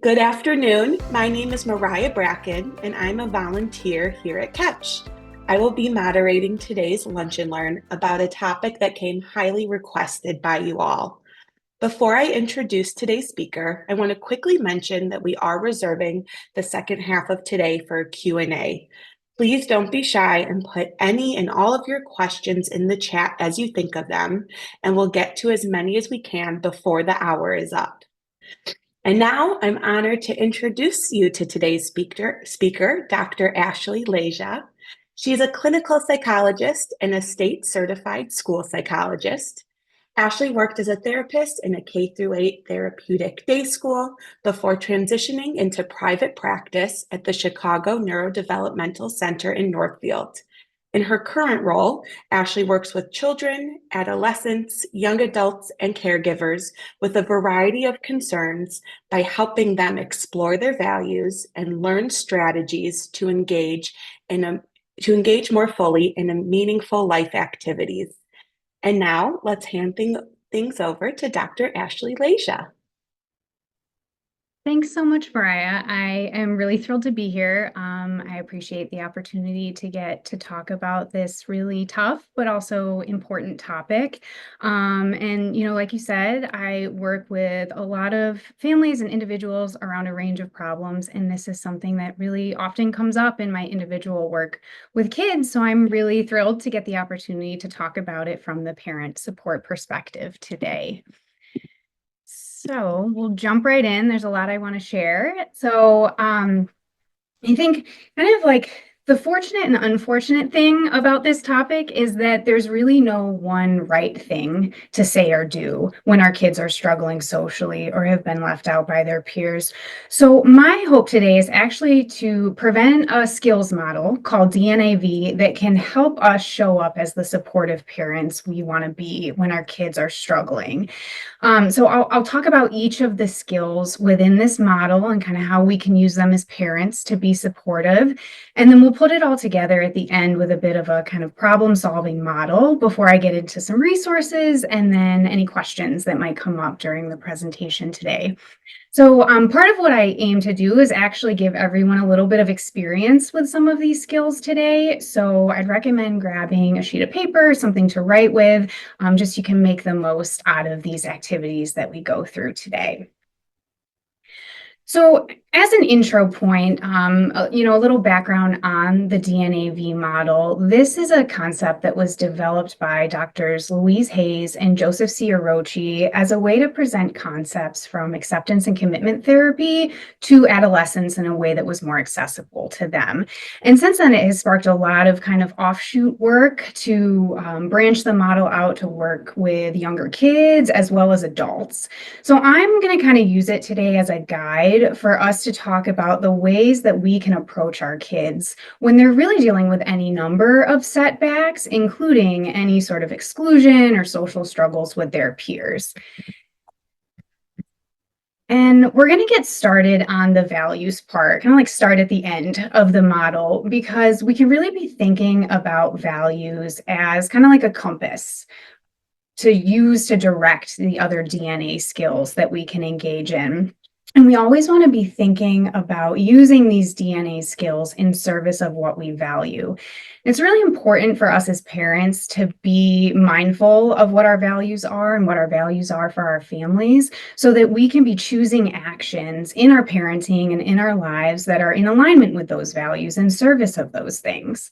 Good afternoon. My name is Mariah Bracken, and I'm a volunteer here at Catch. I will be moderating today's Lunch and Learn about a topic that came highly requested by you all. Before I introduce today's speaker, I want to quickly mention that we are reserving the second half of today for a Q&A. Please don't be shy and put any and all of your questions in the chat as you think of them, and we'll get to as many as we can before the hour is up. And now I'm honored to introduce you to today's speaker, Dr. Ashley Leja. She's a clinical psychologist and a state certified school psychologist. Ashley worked as a therapist in a K through 8 therapeutic day school before transitioning into private practice at the Chicago Neurodevelopmental Center in Northfield. In her current role, Ashley works with children, adolescents, young adults, and caregivers with a variety of concerns by helping them explore their values and learn strategies to engage more fully in a meaningful life activities. And now let's hand things over to Dr. Ashley Leja. Thanks so much, Mariah. I am really thrilled to be here. I appreciate the opportunity to get to talk about this really tough but also important topic. Like you said, I work with a lot of families and individuals around a range of problems, and this is something that really often comes up in my individual work with kids. So I'm really thrilled to get the opportunity to talk about it from the parent support perspective today. So we'll jump right in. There's a lot I want to share. I think kind of like the fortunate and unfortunate thing about this topic is that there's really no one right thing to say or do when our kids are struggling socially or have been left out by their peers. So my hope today is actually to prevent a skills model called DNAV that can help us show up as the supportive parents we want to be when our kids are struggling. I'll talk about each of the skills within this model and kind of how we can use them as parents to be supportive. And then we'll put it all together at the end with a bit of a kind of problem-solving model before I get into some resources and then any questions that might come up during the presentation today. So part of what I aim to do is actually give everyone a little bit of experience with some of these skills today. So I'd recommend grabbing a sheet of paper, something to write with, just so you can make the most out of these activities that we go through today. So as an intro point, a little background on the DNAV model. This is a concept that was developed by Doctors Louise Hayes and Joseph Ciarocci as a way to present concepts from acceptance and commitment therapy to adolescents in a way that was more accessible to them. And since then, it has sparked a lot of kind of offshoot work to branch the model out to work with younger kids as well as adults. So I'm going to kind of use it today as a guide for us to talk about the ways that we can approach our kids when they're really dealing with any number of setbacks, including any sort of exclusion or social struggles with their peers. And we're going to get started on the values part, kind of like start at the end of the model, because we can really be thinking about values as kind of like a compass to use to direct the other DNA skills that we can engage in. And we always want to be thinking about using these DNA skills in service of what we value. It's really important for us as parents to be mindful of what our values are and what our values are for our families so that we can be choosing actions in our parenting and in our lives that are in alignment with those values in service of those things.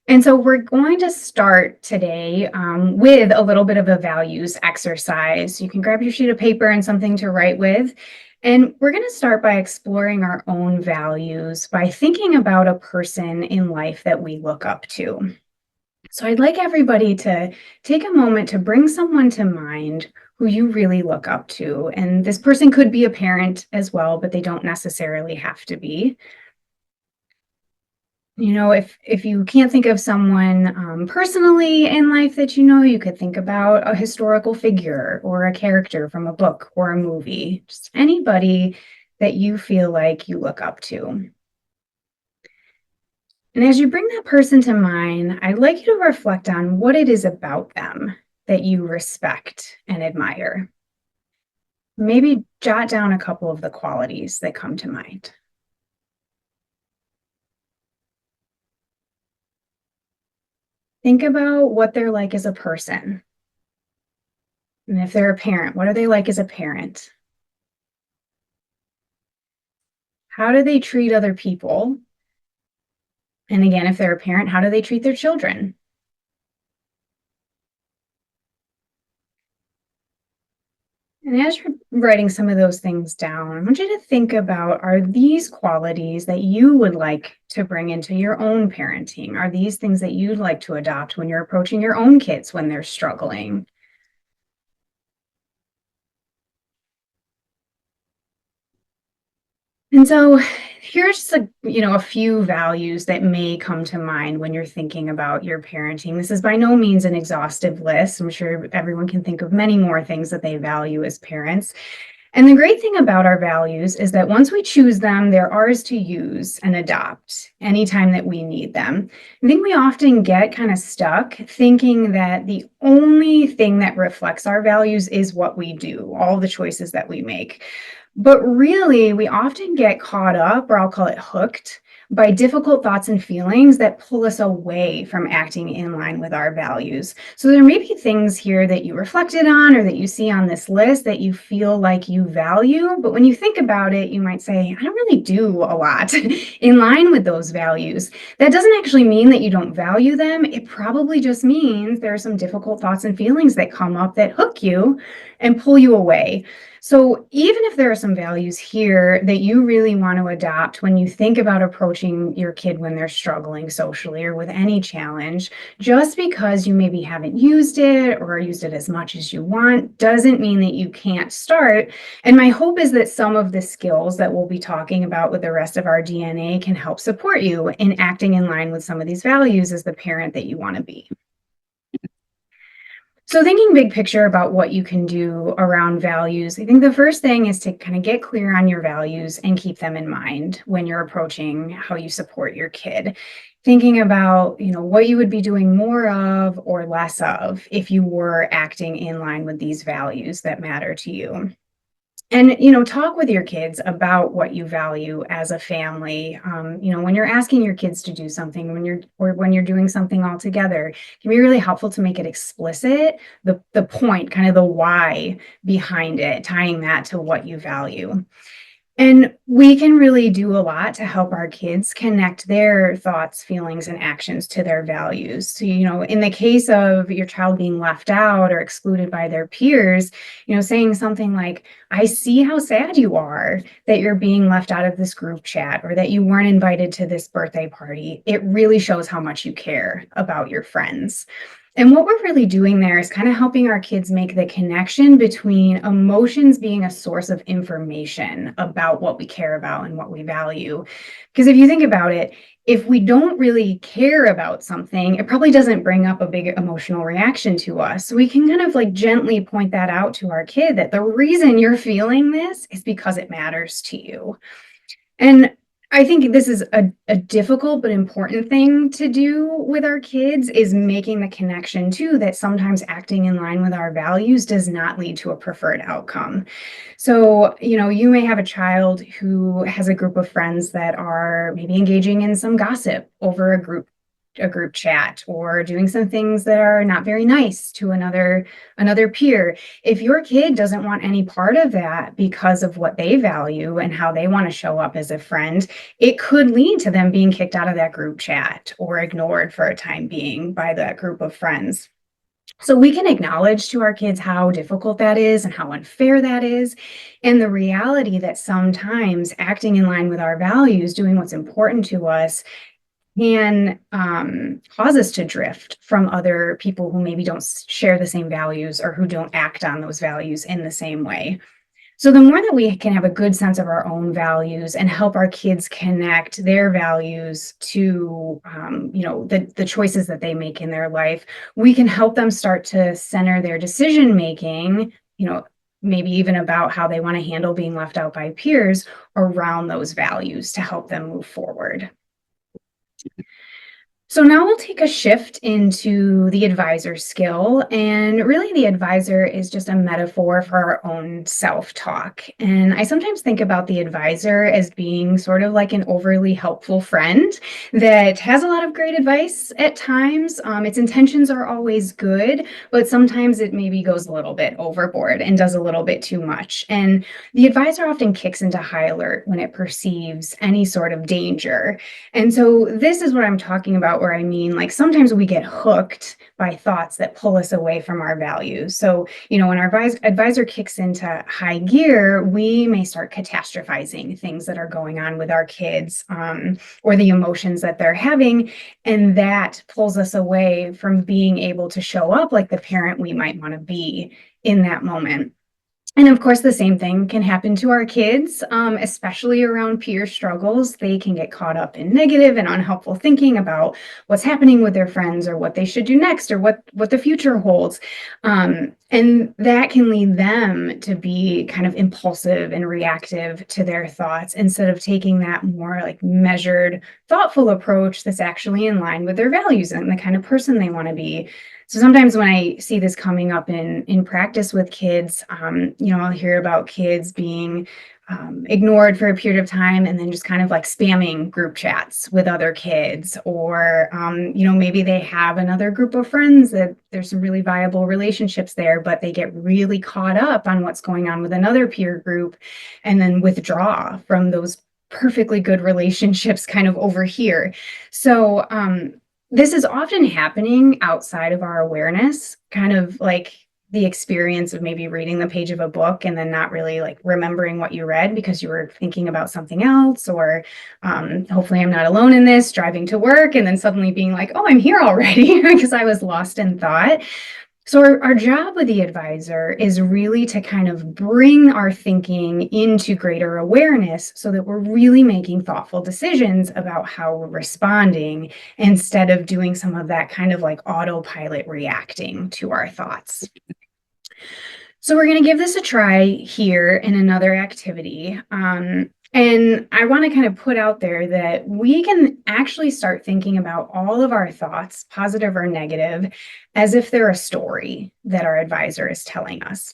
And so we're going to start today with a little bit of a values exercise. You can grab your sheet of paper and something to write with. And we're going to start by exploring our own values by thinking about a person in life that we look up to. So I'd like everybody to take a moment to bring someone to mind who you really look up to. And this person could be a parent as well, but they don't necessarily have to be. If you can't think of someone personally in life that you could think about a historical figure or a character from a book or a movie, just anybody that you feel like you look up to. And as you bring that person to mind, I'd like you to reflect on what it is about them that you respect and admire. Maybe jot down a couple of the qualities that come to mind. Think about what they're like as a person. And if they're a parent, what are they like as a parent? How do they treat other people? And again, if they're a parent, how do they treat their children? And as you're writing some of those things down, I want you to think about, are these qualities that you would like to bring into your own parenting? Are these things that you'd like to adopt when you're approaching your own kids when they're struggling? And so here's a few values that may come to mind when you're thinking about your parenting. This is by no means an exhaustive list. I'm sure everyone can think of many more things that they value as parents. And the great thing about our values is that once we choose them, they're ours to use and adopt anytime that we need them. I think we often get kind of stuck thinking that the only thing that reflects our values is what we do, all the choices that we make. But really, we often get caught up, or I'll call it hooked, by difficult thoughts and feelings that pull us away from acting in line with our values. So there may be things here that you reflected on or that you see on this list that you feel like you value, but when you think about it, you might say, I don't really do a lot in line with those values. That doesn't actually mean that you don't value them. It probably just means there are some difficult thoughts and feelings that come up that hook you and pull you away. So even if there are some values here that you really want to adopt when you think about approaching your kid when they're struggling socially or with any challenge, just because you maybe haven't used it or used it as much as you want, doesn't mean that you can't start. And my hope is that some of the skills that we'll be talking about with the rest of our DNA can help support you in acting in line with some of these values as the parent that you want to be. So thinking big picture about what you can do around values, I think the first thing is to kind of get clear on your values and keep them in mind when you're approaching how you support your kid. Thinking about, what you would be doing more of or less of if you were acting in line with these values that matter to you. And, talk with your kids about what you value as a family. When you're asking your kids to do something, when you're doing something all together, it can be really helpful to make it explicit, the point, kind of the why behind it, tying that to what you value. And we can really do a lot to help our kids connect their thoughts, feelings, and actions to their values. So, in the case of your child being left out or excluded by their peers, saying something like, I see how sad you are that you're being left out of this group chat or that you weren't invited to this birthday party. It really shows how much you care about your friends. And what we're really doing there is kind of helping our kids make the connection between emotions being a source of information about what we care about and what we value. Because if you think about it, if we don't really care about something, it probably doesn't bring up a big emotional reaction to us. So we can kind of like gently point that out to our kid that the reason you're feeling this is because it matters to you. And I think this is a difficult but important thing to do with our kids, is making the connection too that sometimes acting in line with our values does not lead to a preferred outcome. So, you may have a child who has a group of friends that are maybe engaging in some gossip over a group chat or doing some things that are not very nice to another peer. If your kid doesn't want any part of that because of what they value and how they want to show up as a friend, it could lead to them being kicked out of that group chat or ignored for a time being by that group of friends. So we can acknowledge to our kids how difficult that is and how unfair that is, and the reality that sometimes acting in line with our values, doing what's important to us, can cause us to drift from other people who maybe don't share the same values or who don't act on those values in the same way. So the more that we can have a good sense of our own values and help our kids connect their values to, the choices that they make in their life, we can help them start to center their decision making, maybe even about how they want to handle being left out by peers around those values to help them move forward. So now we'll take a shift into the advisor skill. And really, the advisor is just a metaphor for our own self talk. And I sometimes think about the advisor as being sort of like an overly helpful friend that has a lot of great advice at times. Its intentions are always good, but sometimes it maybe goes a little bit overboard and does a little bit too much. And the advisor often kicks into high alert when it perceives any sort of danger. And so this is what I'm talking about, where I mean, like sometimes we get hooked by thoughts that pull us away from our values. So, when our advisor kicks into high gear, we may start catastrophizing things that are going on with our kids, or the emotions that they're having. And that pulls us away from being able to show up like the parent we might want to be in that moment. And of course, the same thing can happen to our kids, especially around peer struggles. They can get caught up in negative and unhelpful thinking about what's happening with their friends or what they should do next or what the future holds. And that can lead them to be kind of impulsive and reactive to their thoughts instead of taking that more like measured, thoughtful approach that's actually in line with their values and the kind of person they want to be. So sometimes when I see this coming up in practice with kids, I'll hear about kids being ignored for a period of time and then just kind of like spamming group chats with other kids, or maybe they have another group of friends that there's some really viable relationships there, but they get really caught up on what's going on with another peer group and then withdraw from those perfectly good relationships kind of over here. So this is often happening outside of our awareness, kind of like the experience of maybe reading the page of a book and then not really like remembering what you read because you were thinking about something else, or hopefully I'm not alone in this, driving to work and then suddenly being like, oh, I'm here already because I was lost in thought. So our job with the advisor is really to kind of bring our thinking into greater awareness so that we're really making thoughtful decisions about how we're responding instead of doing some of that kind of like autopilot reacting to our thoughts. So we're going to give this a try here in another activity. And I want to kind of put out there that we can actually start thinking about all of our thoughts, positive or negative, as if they're a story that our advisor is telling us.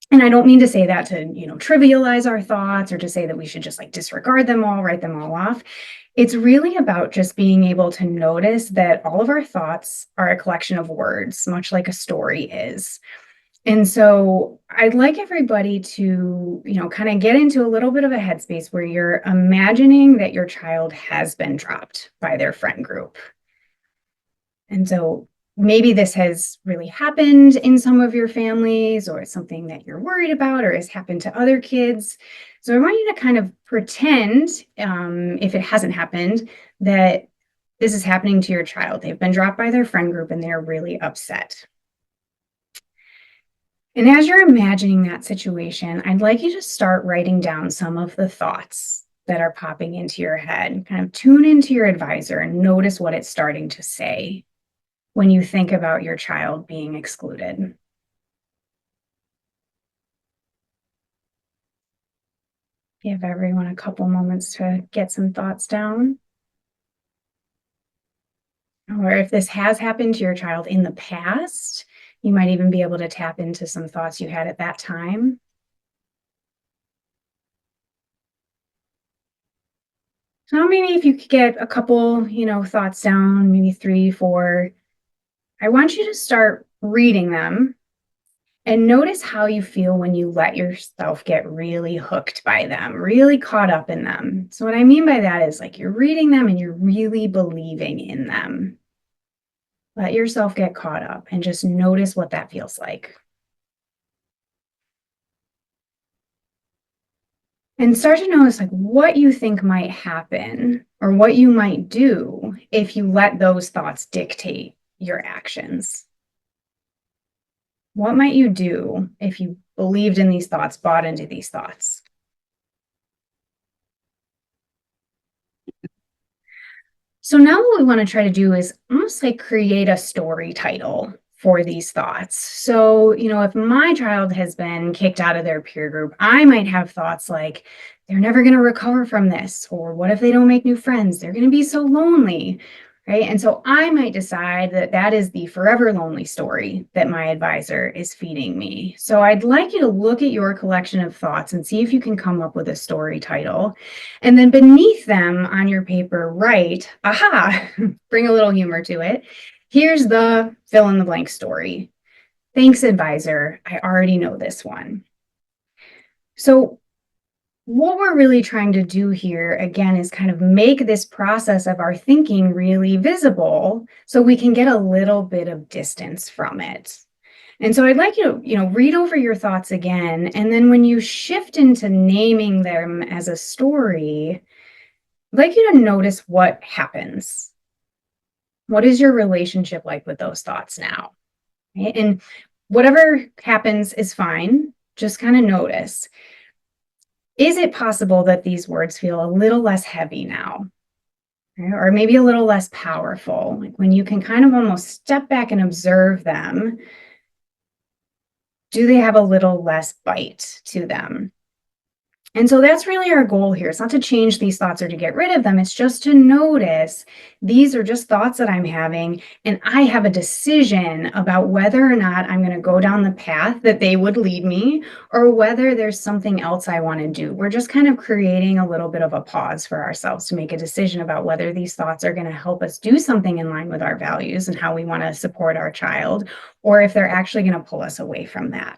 And I don't mean to say that to, trivialize our thoughts or to say that we should just like disregard them all, write them all off. It's really about just being able to notice that all of our thoughts are a collection of words, much like a story is. And so I'd like everybody to, kind of get into a little bit of a headspace where you're imagining that your child has been dropped by their friend group. And so maybe this has really happened in some of your families, or it's something that you're worried about or has happened to other kids. So I want you to kind of pretend, if it hasn't happened, that this is happening to your child. They've been dropped by their friend group and they're really upset. And as you're imagining that situation, I'd like you to start writing down some of the thoughts that are popping into your head. Kind of tune into your advisor and notice what it's starting to say when you think about your child being excluded. Give everyone a couple moments to get some thoughts down. Or if this has happened to your child in the past, you might even be able to tap into some thoughts you had at that time. So maybe if you could get a couple, thoughts down, maybe 3, 4, I want you to start reading them and notice how you feel when you let yourself get really hooked by them, really caught up in them. So what I mean by that is like you're reading them and you're really believing in them. Let yourself get caught up and just notice what that feels like. And start to notice like what you think might happen or what you might do if you let those thoughts dictate your actions. What might you do if you believed in these thoughts, bought into these thoughts? So now what we want to try to do is almost like create a story title for these thoughts. So, if my child has been kicked out of their peer group, I might have thoughts like, they're never going to recover from this. Or what if they don't make new friends? They're going to be so lonely. right? And so I might decide that that is the forever lonely story that my advisor is feeding me. So I'd like you to look at your collection of thoughts and see if you can come up with a story title. And then beneath them on your paper, write, aha, bring a little humor to it. Here's the fill in the blank story. Thanks, advisor. I already know this one. So what we're really trying to do here, again, is kind of make this process of our thinking really visible so we can get a little bit of distance from it. And so I'd like you to, read over your thoughts again. And then when you shift into naming them as a story, I'd like you to notice what happens. What is your relationship like with those thoughts now? Right? And whatever happens is fine. Just kind of notice. Is it possible that these words feel a little less heavy now? Or maybe a little less powerful, like when you can kind of almost step back and observe them, do they have a little less bite to them? And so that's really our goal here. It's not to change these thoughts or to get rid of them. It's just to notice these are just thoughts that I'm having, and I have a decision about whether or not I'm going to go down the path that they would lead me or whether there's something else I want to do. We're just kind of creating a little bit of a pause for ourselves to make a decision about whether these thoughts are going to help us do something in line with our values and how we want to support our child, or if they're actually going to pull us away from that.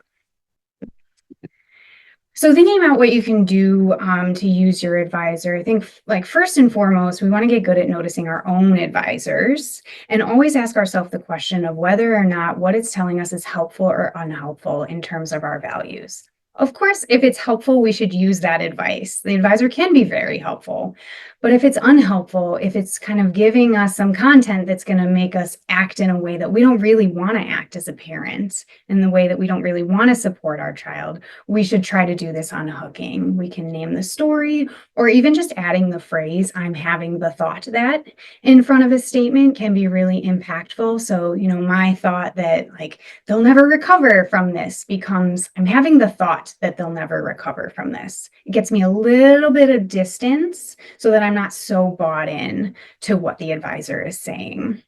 So thinking about what you can do to use your advisor, I think like first and foremost, we want to get good at noticing our own advisors and always ask ourselves the question of whether or not what it's telling us is helpful or unhelpful in terms of our values. Of course, if it's helpful, we should use that advice. The advisor can be very helpful. But if it's unhelpful, if it's kind of giving us some content that's going to make us act in a way that we don't really want to act as a parent, in the way that we don't really want to support our child, we should try to do this unhooking. We can name the story, or even just adding the phrase, I'm having the thought that in front of a statement can be really impactful. So, my thought that like they'll never recover from this becomes, I'm having the thought that they'll never recover from this. It gets me a little bit of distance so that I'm not so bought in to what the advisor is saying.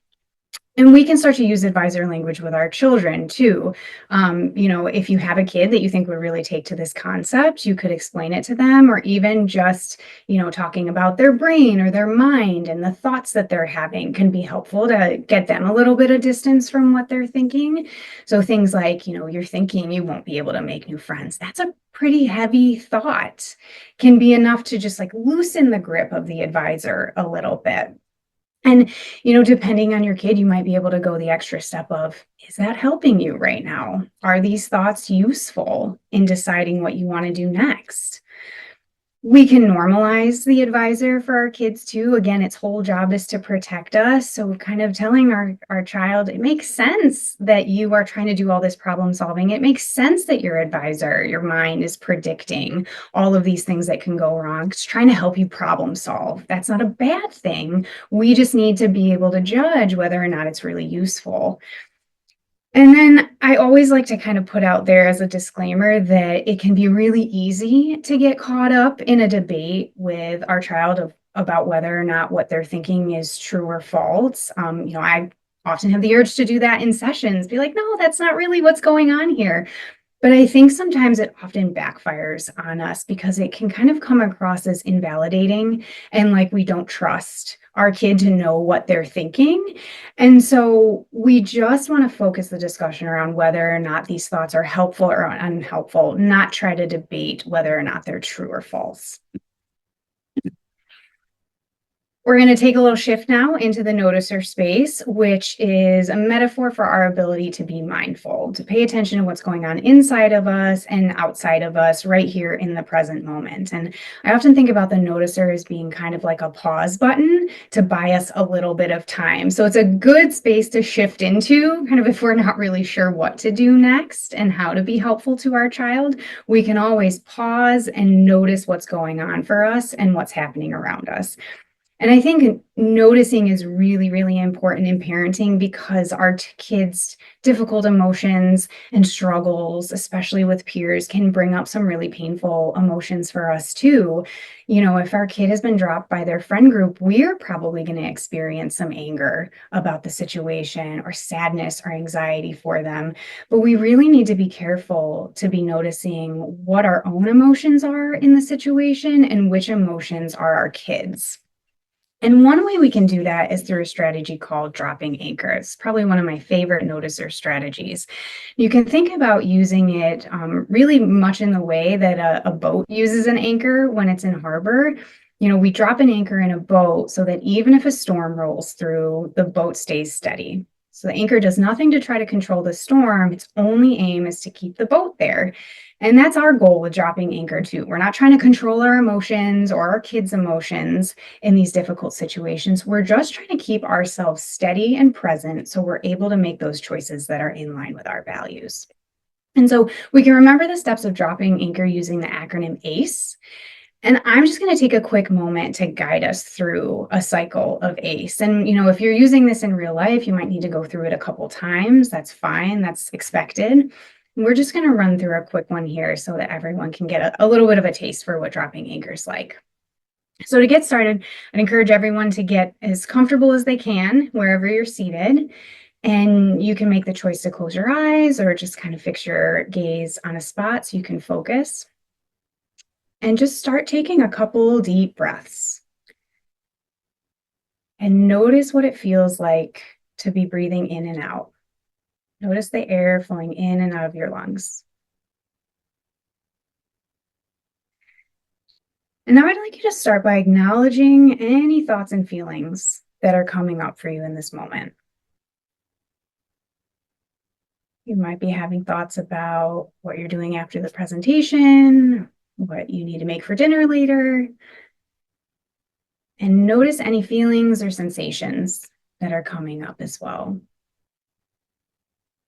And we can start to use advisor language with our children too. If you have a kid that you think would really take to this concept, you could explain it to them, or even just, talking about their brain or their mind and the thoughts that they're having can be helpful to get them a little bit of distance from what they're thinking. So things like, you're thinking you won't be able to make new friends. That's a pretty heavy thought, can be enough to just like loosen the grip of the advisor a little bit. And, depending on your kid, you might be able to go the extra step of, is that helping you right now? Are these thoughts useful in deciding what you want to do next? We can normalize the advisor for our kids too. Again, its whole job is to protect us. So kind of telling our child, it makes sense that you are trying to do all this problem solving. It makes sense that your advisor, your mind is predicting all of these things that can go wrong. It's trying to help you problem solve. That's not a bad thing. We just need to be able to judge whether or not it's really useful. And then I always like to kind of put out there as a disclaimer that it can be really easy to get caught up in a debate with our child about whether or not what they're thinking is true or false. I often have the urge to do that in sessions, be like, no, that's not really what's going on here. But I think sometimes it often backfires on us because it can kind of come across as invalidating and like we don't trust our kid to know what they're thinking. And so we just want to focus the discussion around whether or not these thoughts are helpful or unhelpful, not try to debate whether or not they're true or false. We're going to take a little shift now into the noticer space, which is a metaphor for our ability to be mindful, to pay attention to what's going on inside of us and outside of us right here in the present moment. And I often think about the noticer as being kind of like a pause button to buy us a little bit of time. So it's a good space to shift into, kind of if we're not really sure what to do next and how to be helpful to our child, we can always pause and notice what's going on for us and what's happening around us. And I think noticing is really, really important in parenting because our kids' difficult emotions and struggles, especially with peers, can bring up some really painful emotions for us too. If our kid has been dropped by their friend group, we're probably going to experience some anger about the situation or sadness or anxiety for them. But we really need to be careful to be noticing what our own emotions are in the situation and which emotions are our kids'. And one way we can do that is through a strategy called dropping anchors, probably one of my favorite noticer strategies. You can think about using it really much in the way that a boat uses an anchor when it's in harbor. We drop an anchor in a boat so that even if a storm rolls through, the boat stays steady. So the anchor does nothing to try to control the storm. Its only aim is to keep the boat there. And that's our goal with dropping anchor too. We're not trying to control our emotions or our kids' emotions in these difficult situations. We're just trying to keep ourselves steady and present so we're able to make those choices that are in line with our values. And so we can remember the steps of dropping anchor using the acronym ACE. And I'm just going to take a quick moment to guide us through a cycle of ACE. And, if you're using this in real life, you might need to go through it a couple times. That's fine. That's expected. We're just going to run through a quick one here so that everyone can get a little bit of a taste for what dropping anchor is like. So to get started, I'd encourage everyone to get as comfortable as they can wherever you're seated. And you can make the choice to close your eyes or just kind of fix your gaze on a spot so you can focus. And just start taking a couple deep breaths. And notice what it feels like to be breathing in and out. Notice the air flowing in and out of your lungs. And now I'd like you to start by acknowledging any thoughts and feelings that are coming up for you in this moment. You might be having thoughts about what you're doing after the presentation, what you need to make for dinner later. And notice any feelings or sensations that are coming up as well.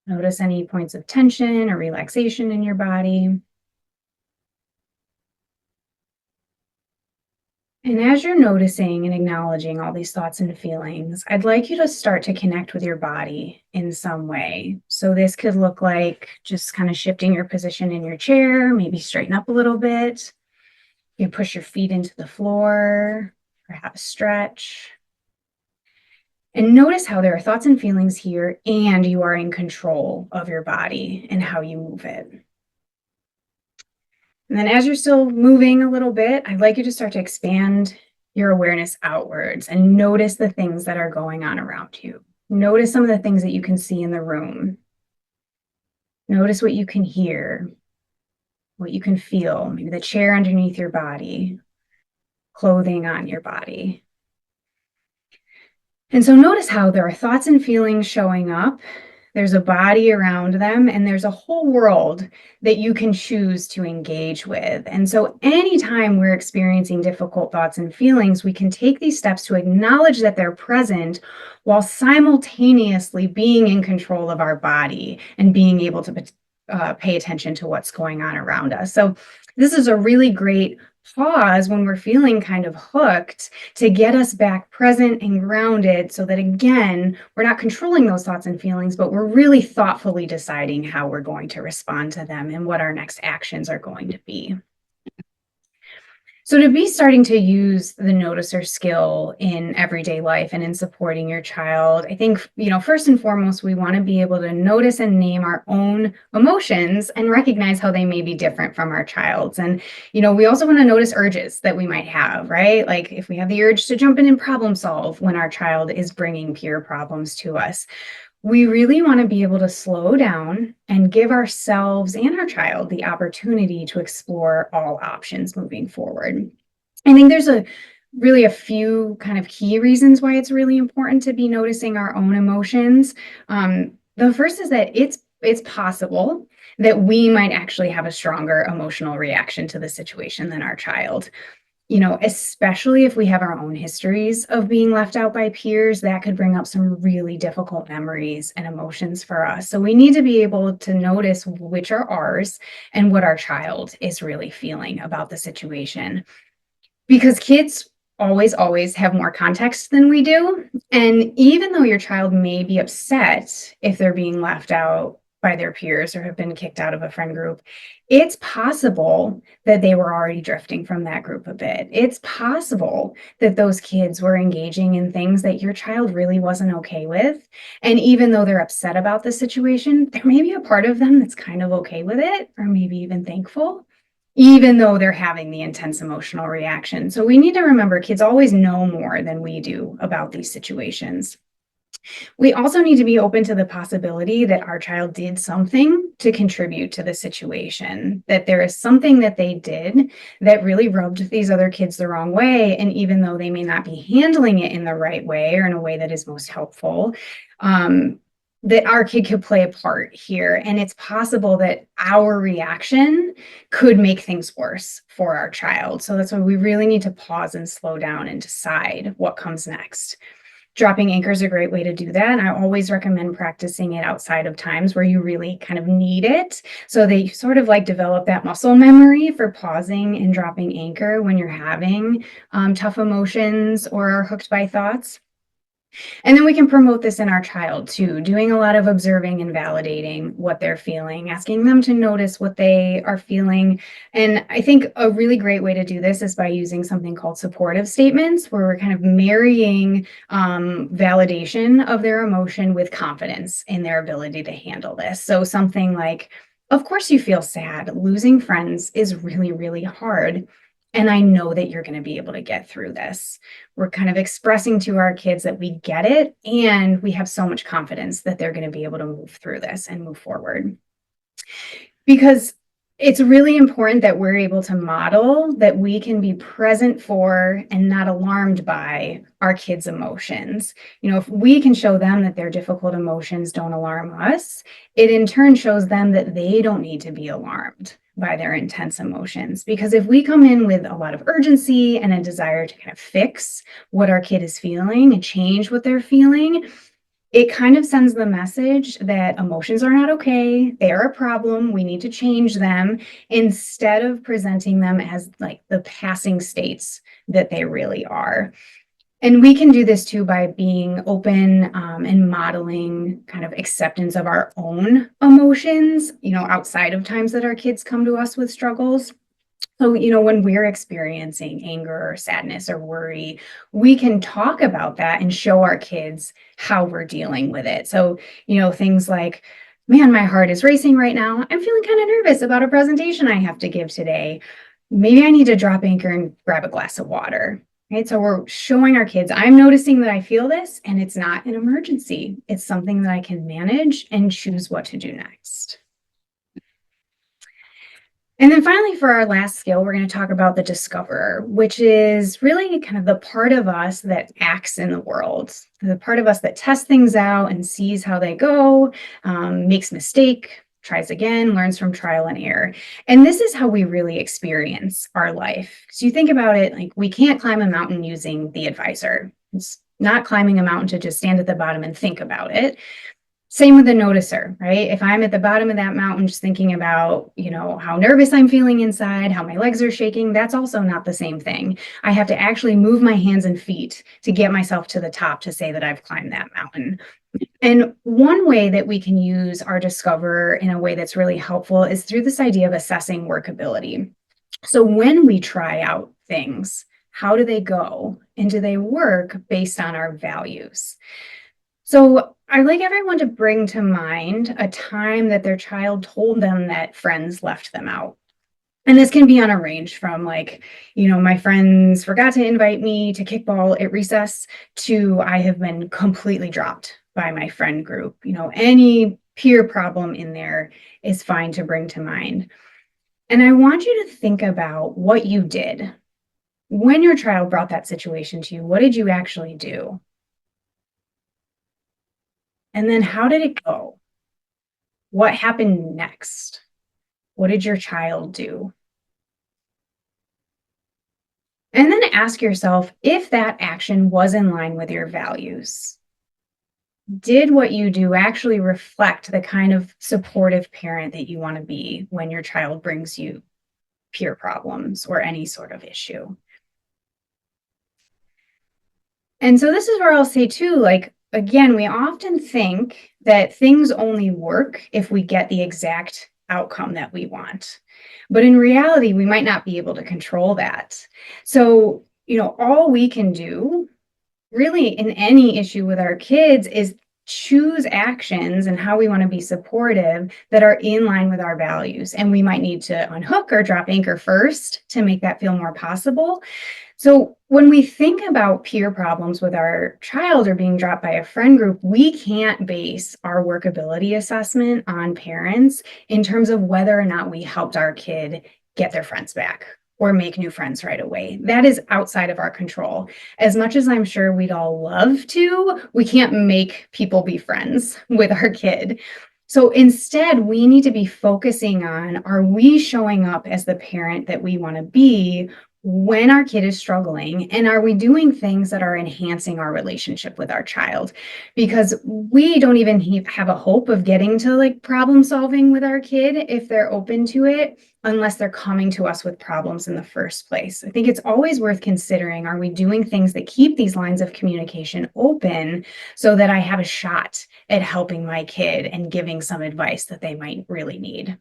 Notice any points of tension or relaxation in your body. And as you're noticing and acknowledging all these thoughts and feelings, I'd like you to start to connect with your body in some way. So this could look like just kind of shifting your position in your chair, maybe straighten up a little bit. You push your feet into the floor or have a stretch. And notice how there are thoughts and feelings here, and you are in control of your body and how you move it. And then as you're still moving a little bit, I'd like you to start to expand your awareness outwards and notice the things that are going on around you. Notice some of the things that you can see in the room. Notice what you can hear, what you can feel, maybe the chair underneath your body, clothing on your body. And so notice how there are thoughts and feelings showing up. There's a body around them, and there's a whole world that you can choose to engage with. And so anytime we're experiencing difficult thoughts and feelings, we can take these steps to acknowledge that they're present while simultaneously being in control of our body and being able to pay attention to what's going on around us. So this is a really great pause when we're feeling kind of hooked to get us back present and grounded so that, again, we're not controlling those thoughts and feelings, but we're really thoughtfully deciding how we're going to respond to them and what our next actions are going to be. So to be starting to use the noticer skill in everyday life and in supporting your child, I think, first and foremost, we want to be able to notice and name our own emotions and recognize how they may be different from our child's. And, we also want to notice urges that we might have, right? Like if we have the urge to jump in and problem solve when our child is bringing peer problems to us. We really want to be able to slow down and give ourselves and our child the opportunity to explore all options moving forward. I think there's really a few kind of key reasons why it's really important to be noticing our own emotions. The first is that it's possible that we might actually have a stronger emotional reaction to the situation than our child. Especially if we have our own histories of being left out by peers, that could bring up some really difficult memories and emotions for us. So we need to be able to notice which are ours and what our child is really feeling about the situation. Because kids always have more context than we do. And even though your child may be upset if they're being left out by their peers or have been kicked out of a friend group, it's possible that they were already drifting from that group a bit. It's possible that those kids were engaging in things that your child really wasn't okay with. And even though they're upset about the situation, there may be a part of them that's kind of okay with it, or maybe even thankful, even though they're having the intense emotional reaction. So we need to remember kids always know more than we do about these situations. We also need to be open to the possibility that our child did something to contribute to the situation, that there is something that they did that really rubbed these other kids the wrong way. And even though they may not be handling it in the right way or in a way that is most helpful, that our kid could play a part here. And it's possible that our reaction could make things worse for our child. So that's why we really need to pause and slow down and decide what comes next. Dropping anchor is a great way to do that. I always recommend practicing it outside of times where you really kind of need it. So they sort of like develop that muscle memory for pausing and dropping anchor when you're having tough emotions or are hooked by thoughts. And then we can promote this in our child too, doing a lot of observing and validating what they're feeling, asking them to notice what they are feeling. And I think a really great way to do this is by using something called supportive statements, where we're kind of marrying validation of their emotion with confidence in their ability to handle this. So something like, of course you feel sad. Losing friends is really, really hard. And I know that you're going to be able to get through this. We're kind of expressing to our kids that we get it and we have so much confidence that they're going to be able to move through this and move forward. Because it's really important that we're able to model that we can be present for and not alarmed by our kids' emotions. You know, if we can show them that their difficult emotions don't alarm us, it in turn shows them that they don't need to be alarmed by their intense emotions. Because if we come in with a lot of urgency and a desire to kind of fix what our kid is feeling and change what they're feeling, it kind of sends the message that emotions are not okay. They are a problem. We need to change them, instead of presenting them as like the passing states that they really are. And we can do this too by being open and modeling kind of acceptance of our own emotions, you know, outside of times that our kids come to us with struggles. So, you know, when we're experiencing anger or sadness or worry, we can talk about that and show our kids how we're dealing with it. So, you know, things like, man, my heart is racing right now. I'm feeling kind of nervous about a presentation I have to give today. Maybe I need to drop anchor and grab a glass of water. Right. So we're showing our kids, I'm noticing that I feel this and it's not an emergency. It's something that I can manage and choose what to do next. And then finally, for our last skill, we're going to talk about the discoverer, which is really kind of the part of us that acts in the world, the part of us that tests things out and sees how they go, makes mistake, tries again, learns from trial and error. And this is how we really experience our life. So you think about it, like we can't climb a mountain using the advisor. It's not climbing a mountain to just stand at the bottom and think about it. Same with the noticer, right? If I'm at the bottom of that mountain just thinking about, you know, how nervous I'm feeling inside, how my legs are shaking, that's also not the same thing. I have to actually move my hands and feet to get myself to the top to say that I've climbed that mountain. And one way that we can use our discoverer in a way that's really helpful is through this idea of assessing workability. So when we try out things, how do they go? And do they work based on our values? So I'd like everyone to bring to mind a time that their child told them that friends left them out. And this can be on a range from like, you know, my friends forgot to invite me to kickball at recess to I have been completely dropped by my friend group. You know, any peer problem in there is fine to bring to mind. And I want you to think about what you did when your child brought that situation to you. What did you actually do? And then how did it go? What happened next? What did your child do? And then ask yourself if that action was in line with your values. Did what you do actually reflect the kind of supportive parent that you want to be when your child brings you peer problems or any sort of issue? And so this is where I'll say too, like, again, we often think that things only work if we get the exact outcome that we want. But in reality, we might not be able to control that. So, all we can do really in any issue with our kids is choose actions and how we want to be supportive that are in line with our values. And we might need to unhook or drop anchor first to make that feel more possible. So when we think about peer problems with our child or being dropped by a friend group, we can't base our workability assessment on parents in terms of whether or not we helped our kid get their friends back or make new friends right away. That is outside of our control. As much as I'm sure we'd all love to, we can't make people be friends with our kid. So instead, we need to be focusing on, are we showing up as the parent that we want to be when our kid is struggling? And are we doing things that are enhancing our relationship with our child? Because we don't even have a hope of getting to like problem solving with our kid if they're open to it, unless they're coming to us with problems in the first place. I think it's always worth considering, are we doing things that keep these lines of communication open so that I have a shot at helping my kid and giving some advice that they might really need?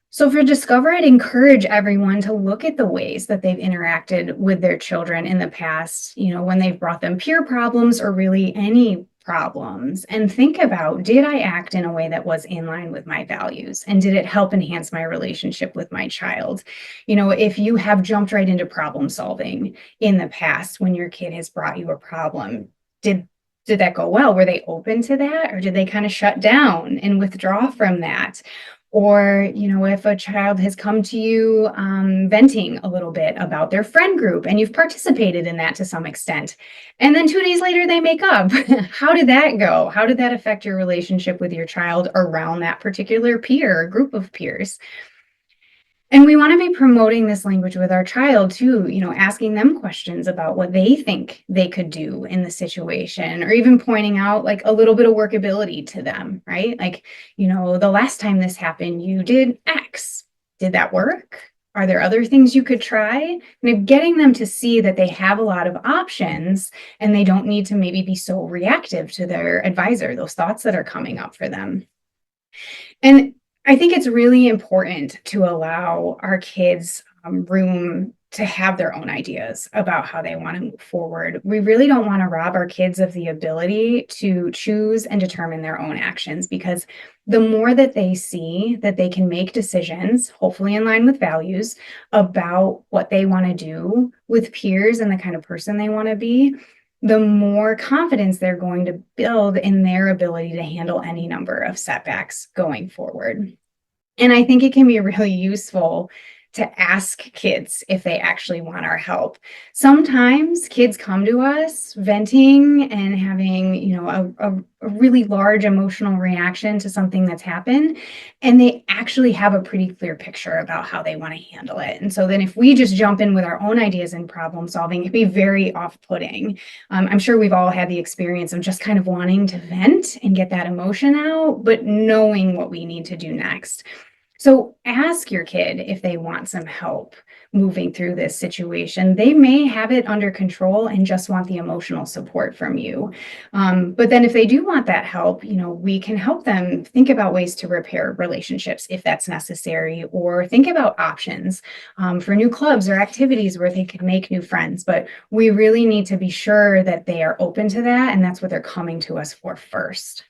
So for Discover, I'd encourage everyone to look at the ways that they've interacted with their children in the past, when they've brought them peer problems or really any problems, and think about, did I act in a way that was in line with my values? And did it help enhance my relationship with my child? If you have jumped right into problem solving in the past when your kid has brought you a problem, did that go well? Were they open to that? Or did they kind of shut down and withdraw from that? Or, if a child has come to you venting a little bit about their friend group and you've participated in that to some extent, and then 2 days later they make up, how did that go? How did that affect your relationship with your child around that particular peer or group of peers? And we want to be promoting this language with our child too, asking them questions about what they think they could do in the situation, or even pointing out like a little bit of workability to them, right? Like, the last time this happened, you did X. Did that work? Are there other things you could try? And getting them to see that they have a lot of options and they don't need to maybe be so reactive to their advisor, those thoughts that are coming up for them. And I think it's really important to allow our kids room to have their own ideas about how they want to move forward. We really don't want to rob our kids of the ability to choose and determine their own actions, because the more that they see that they can make decisions, hopefully in line with values, about what they want to do with peers and the kind of person they want to be, the more confidence they're going to build in their ability to handle any number of setbacks going forward. And I think it can be really useful to ask kids if they actually want our help. Sometimes kids come to us venting and having, a really large emotional reaction to something that's happened, and they actually have a pretty clear picture about how they want to handle it. And so then if we just jump in with our own ideas and problem solving, it'd be very off-putting. I'm sure we've all had the experience of just kind of wanting to vent and get that emotion out, but knowing what we need to do next. So ask your kid if they want some help moving through this situation. They may have it under control and just want the emotional support from you. But then if they do want that help, we can help them think about ways to repair relationships if that's necessary, or think about options for new clubs or activities where they could make new friends. But we really need to be sure that they are open to that, and that's what they're coming to us for first.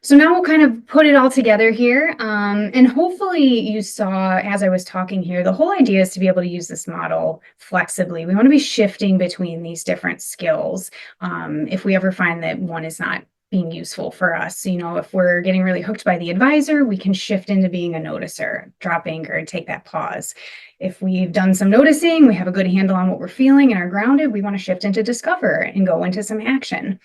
So now we'll kind of put it all together here. And hopefully you saw, as I was talking here, the whole idea is to be able to use this model flexibly. We want to be shifting between these different skills. If we ever find that one is not being useful for us, if we're getting really hooked by the advisor, we can shift into being a noticer, drop anchor, take that pause. If we've done some noticing, we have a good handle on what we're feeling and are grounded, we want to shift into discover and go into some action.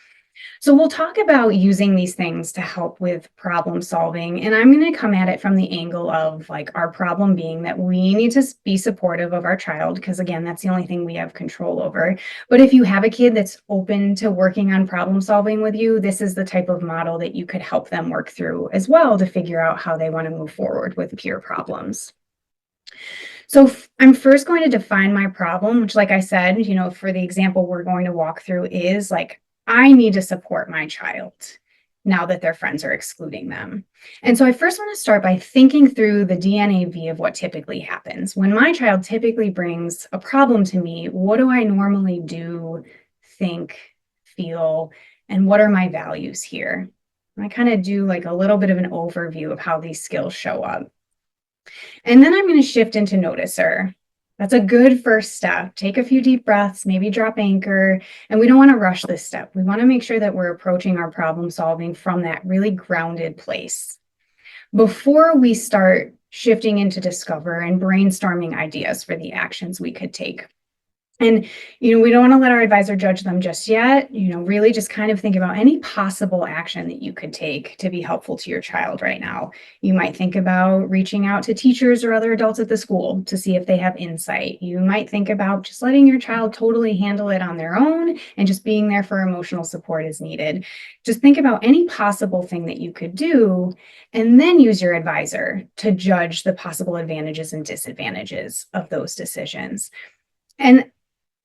So we'll talk about using these things to help with problem solving. And I'm going to come at it from the angle of like our problem being that we need to be supportive of our child, because again, that's the only thing we have control over. But if you have a kid that's open to working on problem solving with you, this is the type of model that you could help them work through as well to figure out how they want to move forward with peer problems. So I'm first going to define my problem, which, like I said, for the example we're going to walk through is like, I need to support my child now that their friends are excluding them. And so I first want to start by thinking through the DNAV of what typically happens. When my child typically brings a problem to me, what do I normally do, think, feel, and what are my values here? And I kind of do like a little bit of an overview of how these skills show up. And then I'm going to shift into noticer. That's a good first step. Take a few deep breaths, maybe drop anchor. And we don't want to rush this step. We want to make sure that we're approaching our problem solving from that really grounded place before we start shifting into discover and brainstorming ideas for the actions we could take. And, we don't want to let our advisor judge them just yet. Really just kind of think about any possible action that you could take to be helpful to your child right now. You might think about reaching out to teachers or other adults at the school to see if they have insight. You might think about just letting your child totally handle it on their own and just being there for emotional support as needed. Just think about any possible thing that you could do, and then use your advisor to judge the possible advantages and disadvantages of those decisions. And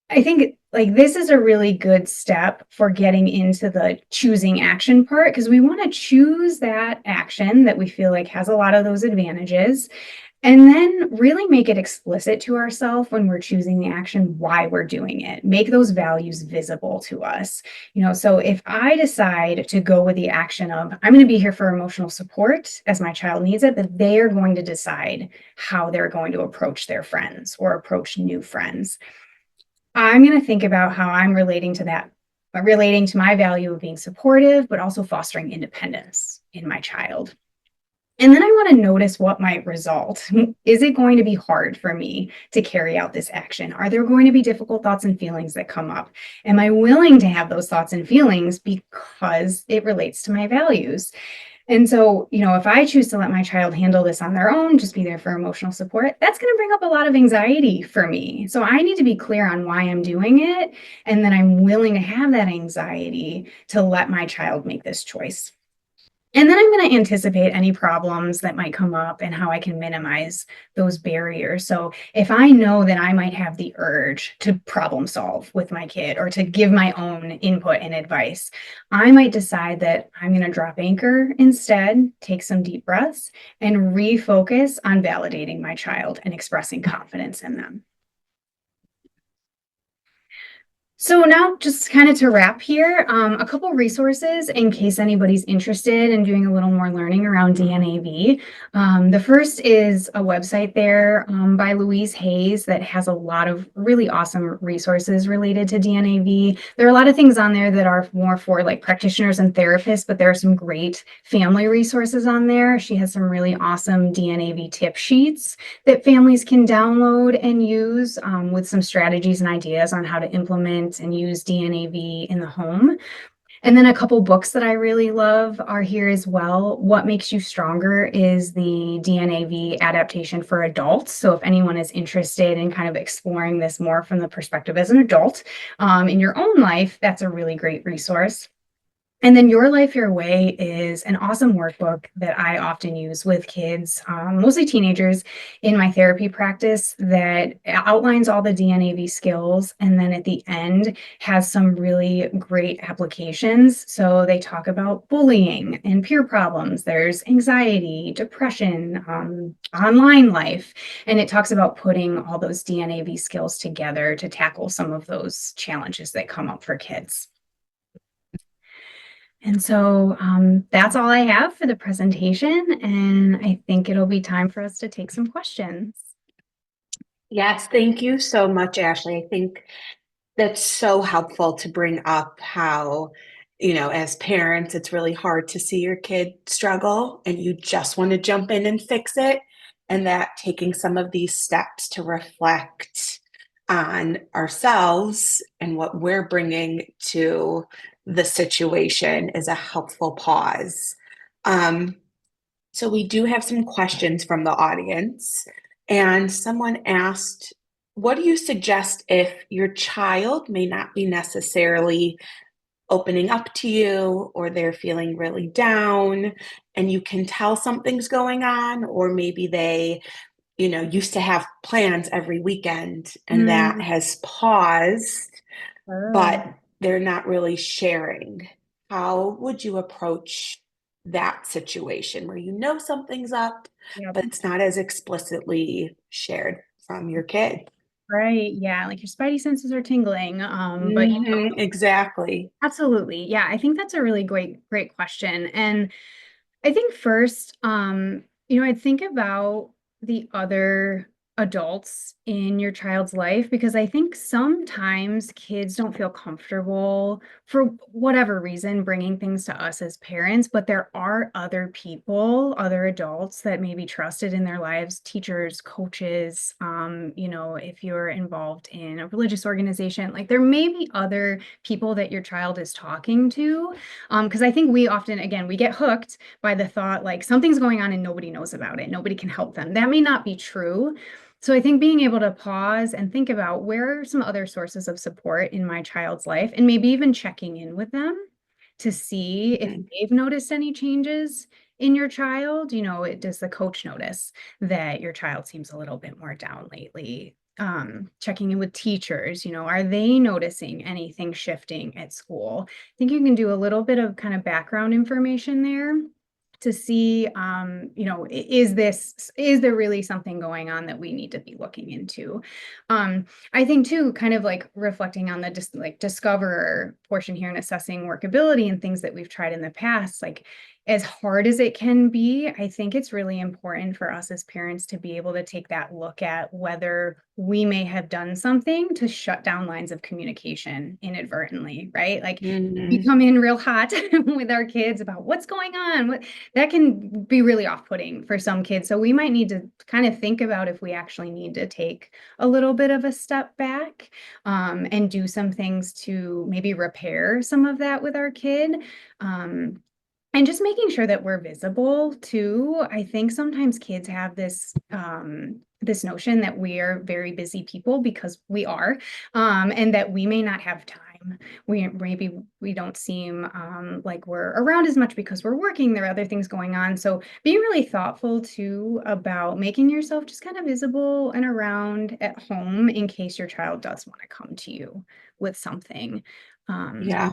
I think like this is a really good step for getting into the choosing action part, because we want to choose that action that we feel like has a lot of those advantages, and then really make it explicit to ourselves when we're choosing the action, why we're doing it. Make those values visible to us. So if I decide to go with the action of, I'm going to be here for emotional support as my child needs it, but they are going to decide how they're going to approach their friends or approach new friends. I'm going to think about how I'm relating to that, relating to my value of being supportive, but also fostering independence in my child. And then I want to notice what might result. Is it going to be hard for me to carry out this action? Are there going to be difficult thoughts and feelings that come up? Am I willing to have those thoughts and feelings because it relates to my values? And so, if I choose to let my child handle this on their own, just be there for emotional support, that's going to bring up a lot of anxiety for me. So I need to be clear on why I'm doing it. And then I'm willing to have that anxiety to let my child make this choice. And then I'm going to anticipate any problems that might come up and how I can minimize those barriers. So if I know that I might have the urge to problem solve with my kid or to give my own input and advice, I might decide that I'm going to drop anchor instead, take some deep breaths, and refocus on validating my child and expressing confidence in them. So now just kind of to wrap here, a couple resources in case anybody's interested in doing a little more learning around DNAV. The first is a website there by Louise Hayes that has a lot of really awesome resources related to DNAV. There are a lot of things on there that are more for like practitioners and therapists, but there are some great family resources on there. She has some really awesome DNAV tip sheets that families can download and use with some strategies and ideas on how to implement and use DNAV in the home. And then a couple books that I really love are here as well. What Makes You Stronger is the DNAV adaptation for adults. So if anyone is interested in kind of exploring this more from the perspective as an adult in your own life, that's a really great resource. And then Your Life, Your Way is an awesome workbook that I often use with kids, mostly teenagers, in my therapy practice that outlines all the DNAV skills. And then at the end has some really great applications. So they talk about bullying and peer problems. There's anxiety, depression, online life. And it talks about putting all those DNAV skills together to tackle some of those challenges that come up for kids. And so that's all I have for the presentation, and I think it'll be time for us to take some questions. Yes, thank you so much, Ashley. I think that's so helpful to bring up how, as parents, it's really hard to see your kid struggle and you just want to jump in and fix it. And that taking some of these steps to reflect on ourselves and what we're bringing to the situation is a helpful pause. So we do have some questions from the audience, and someone asked, what do you suggest if your child may not be necessarily opening up to you, or they're feeling really down and you can tell something's going on, or maybe they used to have plans every weekend and that Mm, has paused, oh, but they're not really sharing. How would you approach that situation where something's up, yep. but it's not as explicitly shared from your kid? Right. Yeah. Like your spidey senses are tingling. But Exactly. absolutely. Yeah. I think that's a really great question. And I think first, I'd think about the other adults in your child's life because I think sometimes kids don't feel comfortable for whatever reason bringing things to us as parents, but there are other people, other adults that may be trusted in their lives, teachers, coaches, if you're involved in a religious organization, like there may be other people that your child is talking to. Because I think we often, again, we get hooked by the thought like something's going on and nobody knows about it. Nobody can help them. That may not be true. So I think being able to pause and think about where are some other sources of support in my child's life and maybe even checking in with them to see if Mhm. they've noticed any changes in your child. Does the coach notice that your child seems a little bit more down lately? Checking in with teachers, are they noticing anything shifting at school? I think you can do a little bit of kind of background information there to see, is there really something going on that we need to be looking into? I think too, kind of like reflecting on the just like discover portion here and assessing workability and things that we've tried in the past, like as hard as it can be, I think it's really important for us as parents to be able to take that look at whether we may have done something to shut down lines of communication inadvertently, right? Like we Mhm. come in real hot with our kids about what's going on. That can be really off-putting for some kids. So we might need to kind of think about if we actually need to take a little bit of a step back and do some things to maybe repair some of that with our kid. And just making sure that we're visible too. I think sometimes kids have this notion that we are very busy people because we are, and that we may not have time. We don't seem like we're around as much because we're working. There are other things going on. So being really thoughtful too about making yourself just kind of visible and around at home in case your child does want to come to you with something. Um, Yeah.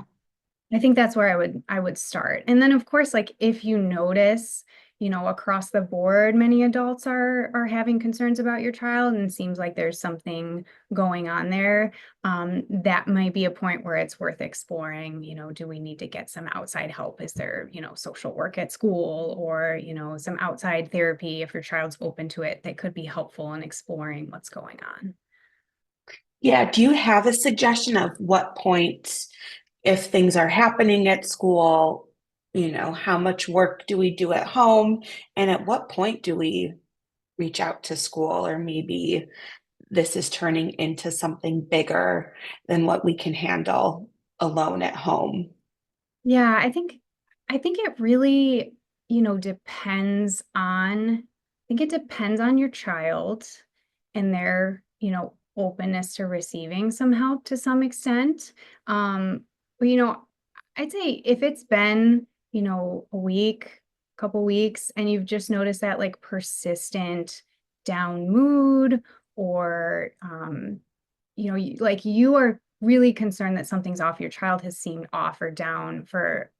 I think that's where I would start. And then of course, like if you notice, across the board, many adults are having concerns about your child and seems like there's something going on there, that might be a point where it's worth exploring, do we need to get some outside help? Is there, social work at school or, some outside therapy if your child's open to it that could be helpful in exploring what's going on? Yeah. Do you have a suggestion of what point, if things are happening at school, how much work do we do at home? And at what point do we reach out to school, or maybe this is turning into something bigger than what we can handle alone at home? Yeah, I think it really, depends on your child and their, openness to receiving some help to some extent. But I'd say if it's been, a week, couple weeks, and you've just noticed that like persistent down mood or like you are really concerned that something's off, your child has seemed off or down for,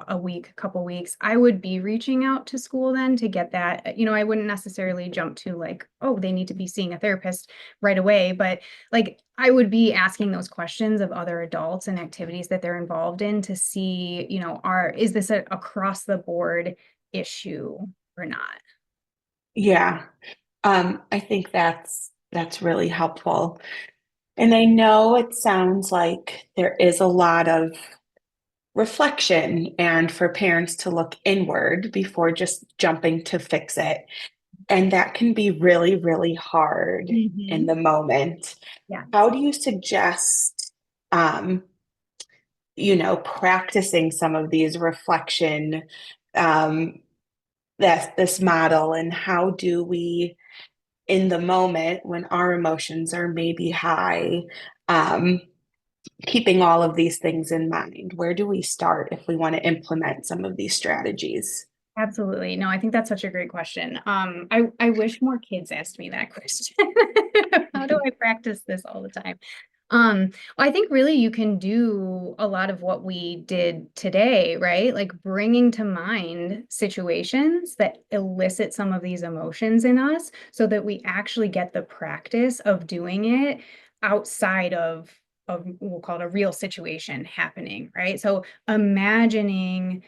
a week, a couple weeks, I would be reaching out to school then to get that, I wouldn't necessarily jump to like, oh, they need to be seeing a therapist right away, but like I would be asking those questions of other adults and activities that they're involved in to see, is this a across the board issue or not? Yeah. I think that's really helpful. And I know it sounds like there is a lot of reflection and for parents to look inward before just jumping to fix it. And that can be really, really hard in Mhm. the moment. Yeah. How do you suggest, um, practicing some of these reflection, um, this model, and how do we, in the moment when our emotions are maybe high, um, keeping all of these things in mind? Where do we start if we want to implement some of these strategies? Absolutely. No, I think that's such a great question. I wish more kids asked me that question. How do I practice this all the time? Well, I think really you can do a lot of what we did today, right? Like bringing to mind situations that elicit some of these emotions in us so that we actually get the practice of doing it outside of we'll call it a real situation happening, right? So imagining,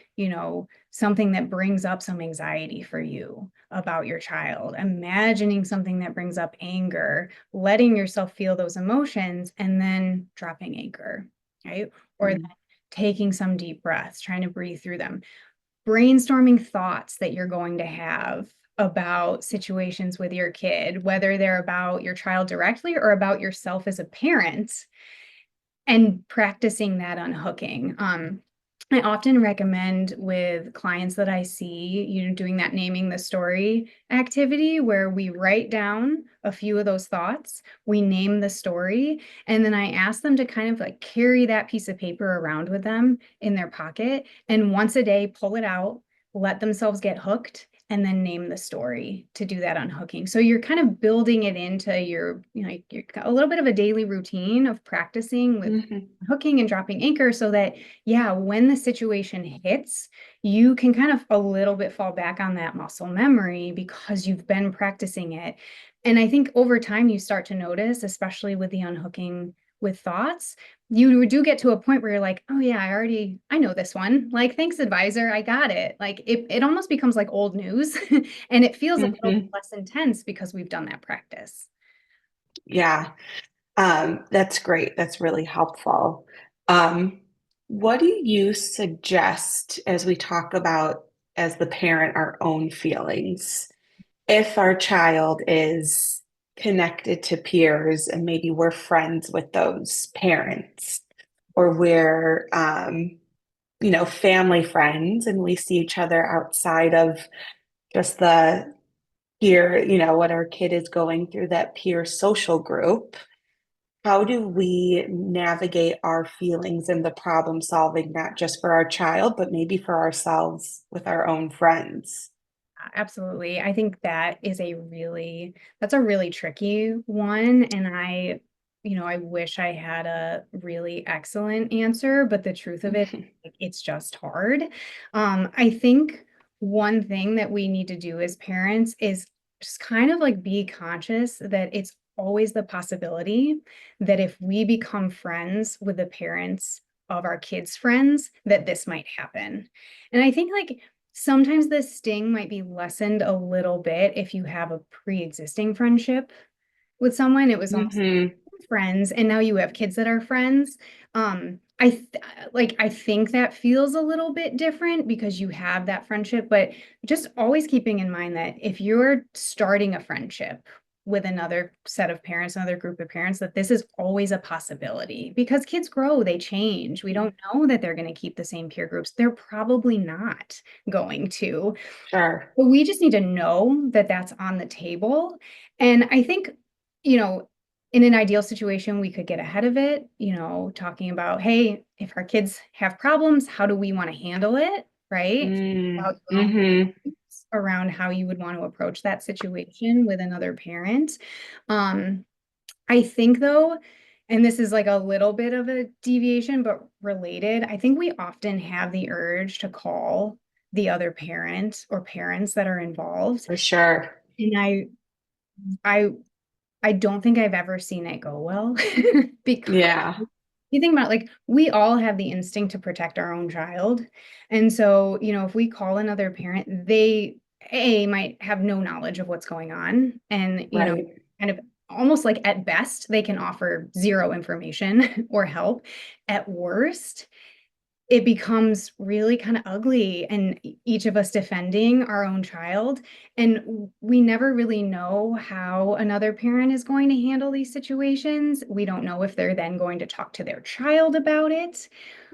something that brings up some anxiety for you about your child, imagining something that brings up anger, letting yourself feel those emotions, and then dropping anchor, right? Or then taking some deep breaths, trying to breathe through them, brainstorming thoughts that you're going to have about situations with your kid, whether they're about your child directly or about yourself as a parent, and practicing that unhooking. I often recommend with clients that I see, doing that naming the story activity where we write down a few of those thoughts, we name the story, and then I ask them to kind of like carry that piece of paper around with them in their pocket. And once a day, pull it out, let themselves get hooked, and then name the story to do that unhooking. So you're kind of building it into you're a little bit of a daily routine of practicing with Mhm. hooking and dropping anchor so that, yeah, when the situation hits, you can kind of a little bit fall back on that muscle memory because you've been practicing it. And I think over time you start to notice, especially with the unhooking with thoughts, you do get to a point where you're like, oh yeah, I know this one. Like, thanks, advisor, I got it. Like it almost becomes like old news and it feels a little Mhm. less intense because we've done that practice. Yeah. That's great. That's really helpful. Um, what do you suggest as we talk about, as the parent, our own feelings? If our child is connected to peers and maybe we're friends with those parents, or we're, family friends and we see each other outside of just the peer, what our kid is going through, that peer social group. How do we navigate our feelings and the problem solving, not just for our child, but maybe for ourselves with our own friends? Absolutely. I think that's a really tricky one. And I wish I had a really excellent answer, but the truth of it, like, it's just hard. I think one thing that we need to do as parents is just kind of like be conscious that it's always the possibility that if we become friends with the parents of our kids' friends, that this might happen. And I think like sometimes the sting might be lessened a little bit if you have a pre-existing friendship with someone. It was almost Hmm. like friends, and now you have kids that are friends. I think that feels a little bit different because you have that friendship, but just always keeping in mind that if you're starting a friendship with another set of parents, another group of parents, that this is always a possibility because kids grow, they change. We don't know that they're going to keep the same peer groups. They're probably not going to. Sure. But we just need to know that that's on the table. And I think, you know, in an ideal situation, we could get ahead of it, talking about, hey, if our kids have problems, how do we want to handle it? Right? Mm. About your own Hmm. beliefs around how you would want to approach that situation with another parent. Um, I think though, and this is like a little bit of a deviation, but related, I think we often have the urge to call the other parent or parents that are involved. For sure. And I I don't think I've ever seen it go well because Yeah. you think about like we all have the instinct to protect our own child. And so, if we call another parent, they might have no knowledge of what's going on and, Right. kind of almost like at best they can offer zero information or help. At worst, it becomes really kind of ugly and each of us defending our own child, and we never really know how another parent is going to handle these situations. We don't know if they're then going to talk to their child about it.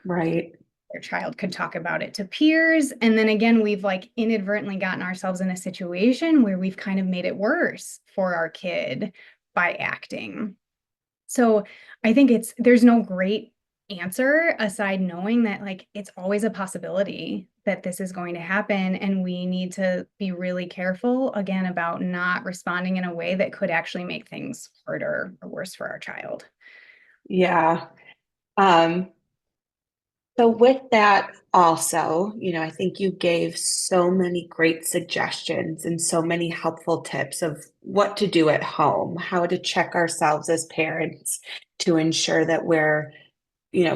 Right. Their child could talk about it to peers, and then again we've like inadvertently gotten ourselves in a situation where we've kind of made it worse for our kid by acting. So I think there's no great answer aside knowing that like it's always a possibility that this is going to happen, and we need to be really careful again about not responding in a way that could actually make things harder or worse for our child. Yeah. Um, so with that also, I think you gave so many great suggestions and so many helpful tips of what to do at home, how to check ourselves as parents to ensure that we're,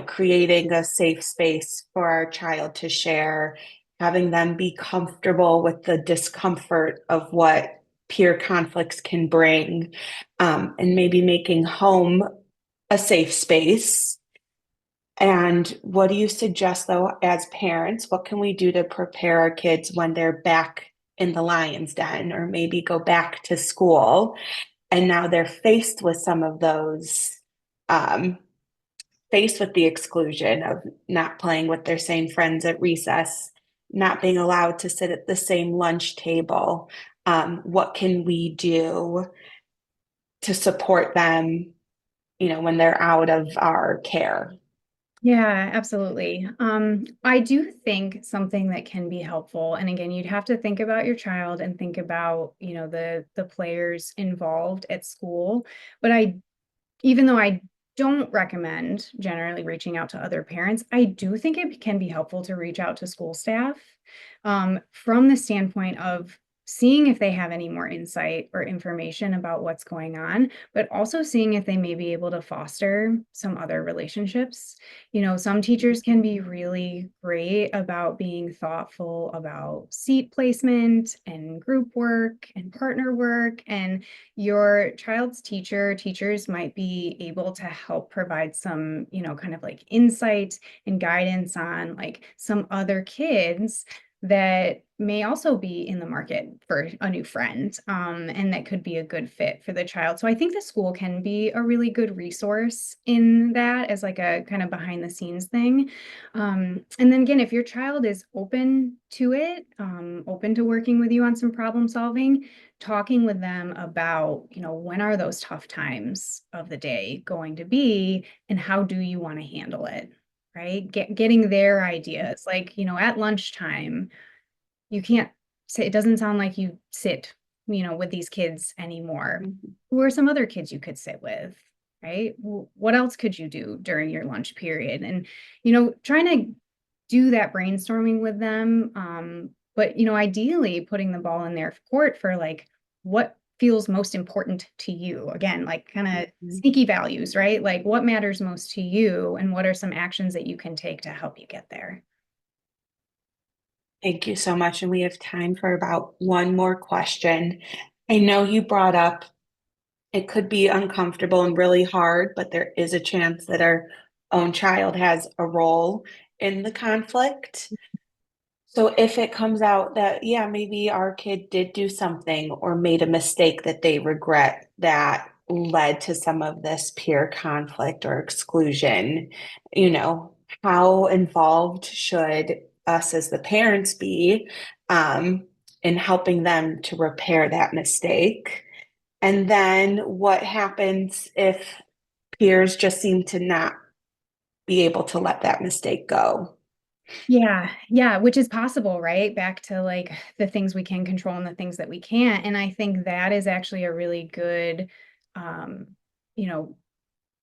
creating a safe space for our child to share, having them be comfortable with the discomfort of what peer conflicts can bring, and maybe making home a safe space. And what do you suggest, though, as parents? What can we do to prepare our kids when they're back in the lion's den or maybe go back to school? And now they're faced with some of those, um, faced with the exclusion of not playing with their same friends at recess, not being allowed to sit at the same lunch table. What can we do to support them, when they're out of our care? Yeah, absolutely. I do think something that can be helpful, and again, you'd have to think about your child and think about, the players involved at school. But even though I don't recommend generally reaching out to other parents, I do think it can be helpful to reach out to school staff, from the standpoint of seeing if they have any more insight or information about what's going on, but also seeing if they may be able to foster some other relationships. Some teachers can be really great about being thoughtful about seat placement and group work and partner work, and your child's teachers might be able to help provide some, kind of like insight and guidance on like some other kids that may also be in the market for a new friend, and that could be a good fit for the child. So I think the school can be a really good resource in that as like a kind of behind the scenes thing. And then again, if your child is open to it, open to working with you on some problem solving, talking with them about, when are those tough times of the day going to be, and how do you want to handle it? Right? Getting their ideas, like, at lunchtime, you can't say, it doesn't sound like you sit, with these kids anymore. Mhm. Who are some other kids you could sit with? Right? What else could you do during your lunch period? And, trying to do that brainstorming with them. But, ideally putting the ball in their court for like what feels most important to you. Again, like kind of Mhm. sneaky values, right? Like what matters most to you, and what are some actions that you can take to help you get there? Thank you so much. And we have time for about one more question. I know you brought up it could be uncomfortable and really hard, but there is a chance that our own child has a role in the conflict. So if it comes out that, yeah, maybe our kid did do something or made a mistake that they regret that led to some of this peer conflict or exclusion, you know, how involved should us as the parents be, um, in helping them to repair that mistake? And then what happens if peers just seem to not be able to let that mistake go? Yeah, yeah, which is possible, right? Back to like the things we can control and the things that we can't. And I think that is actually a really good, um, you know,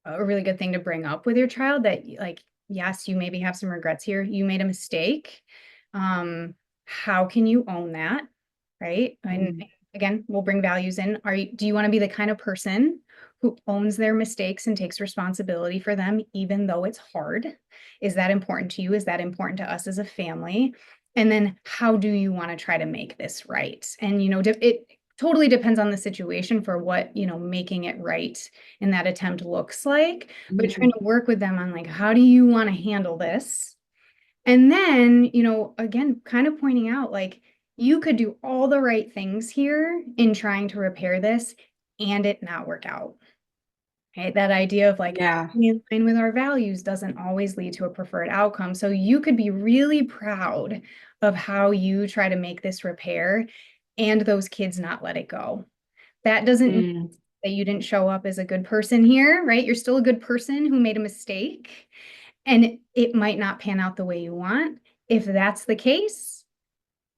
a really good thing to bring up with your child, that like, yes, you maybe have some regrets here. You made a mistake. How can you own that? Right. And Mm, again, we'll bring values in. Do you want to be the kind of person who owns their mistakes and takes responsibility for them, even though it's hard? Is that important to you? Is that important to us as a family? And then how do you want to try to make this right? And, it totally depends on the situation for what, making it right in that attempt looks like, but trying mhm, to work with them on like, how do you want to handle this? And then, again, kind of pointing out like you could do all the right things here in trying to repair this and it not work out. Right? That idea of like yeah. being in line with our values doesn't always lead to a preferred outcome. So you could be really proud of how you try to make this repair and those kids not let it go. That doesn't mean Mm, that you didn't show up as a good person here, right? You're still a good person who made a mistake. And it might not pan out the way you want. If that's the case,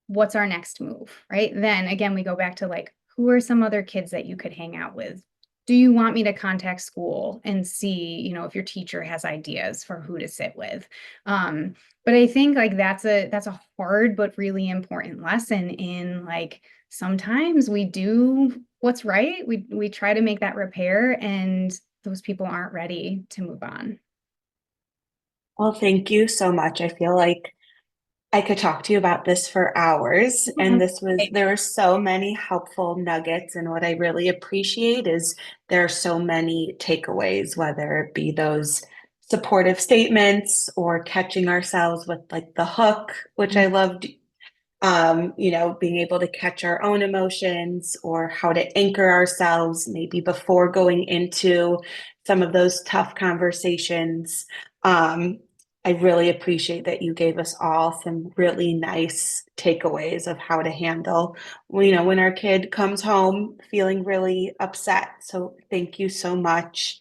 what's our next move, right? Then again, we go back to like, who are some other kids that you could hang out with? Do you want me to contact school and see, if your teacher has ideas for who to sit with? But I think like that's a hard but really important lesson in like sometimes we do what's right. We try to make that repair and those people aren't ready to move on. Well, thank you so much. I feel like I could talk to you about this for hours, and there were so many helpful nuggets. And what I really appreciate is there are so many takeaways, whether it be those supportive statements or catching ourselves with like the hook, which I loved, being able to catch our own emotions or how to anchor ourselves maybe before going into some of those tough conversations. Um, I really appreciate that you gave us all some really nice takeaways of how to handle, when our kid comes home feeling really upset. So thank you so much.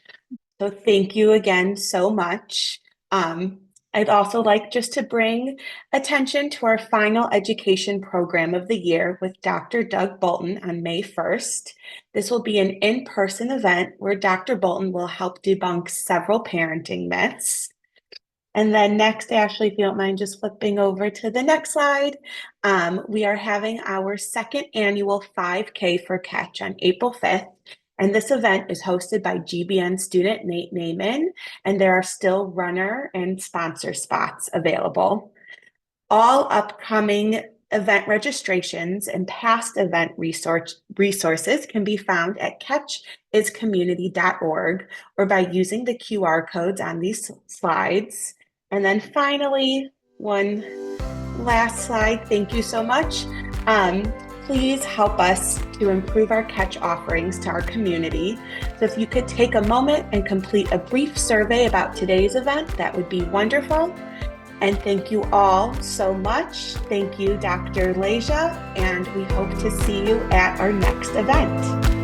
So thank you again so much. Um, I'd also like just to bring attention to our final education program of the year with Dr. Doug Bolton on May 1st. This will be an in-person event where Dr. Bolton will help debunk several parenting myths. And then next, Ashley, if you don't mind just flipping over to the next slide, we are having our second annual 5K for Catch on April 5th. And this event is hosted by GBN student Nate Naiman, and there are still runner and sponsor spots available. All upcoming event registrations and past event resources can be found at catchiscommunity.org or by using the QR codes on these slides. And then finally, one last slide. Thank you so much. Please help us to improve our catch offerings to our community. So if you could take a moment and complete a brief survey about today's event, that would be wonderful. And thank you all so much. Thank you, Dr. Leja, and we hope to see you at our next event.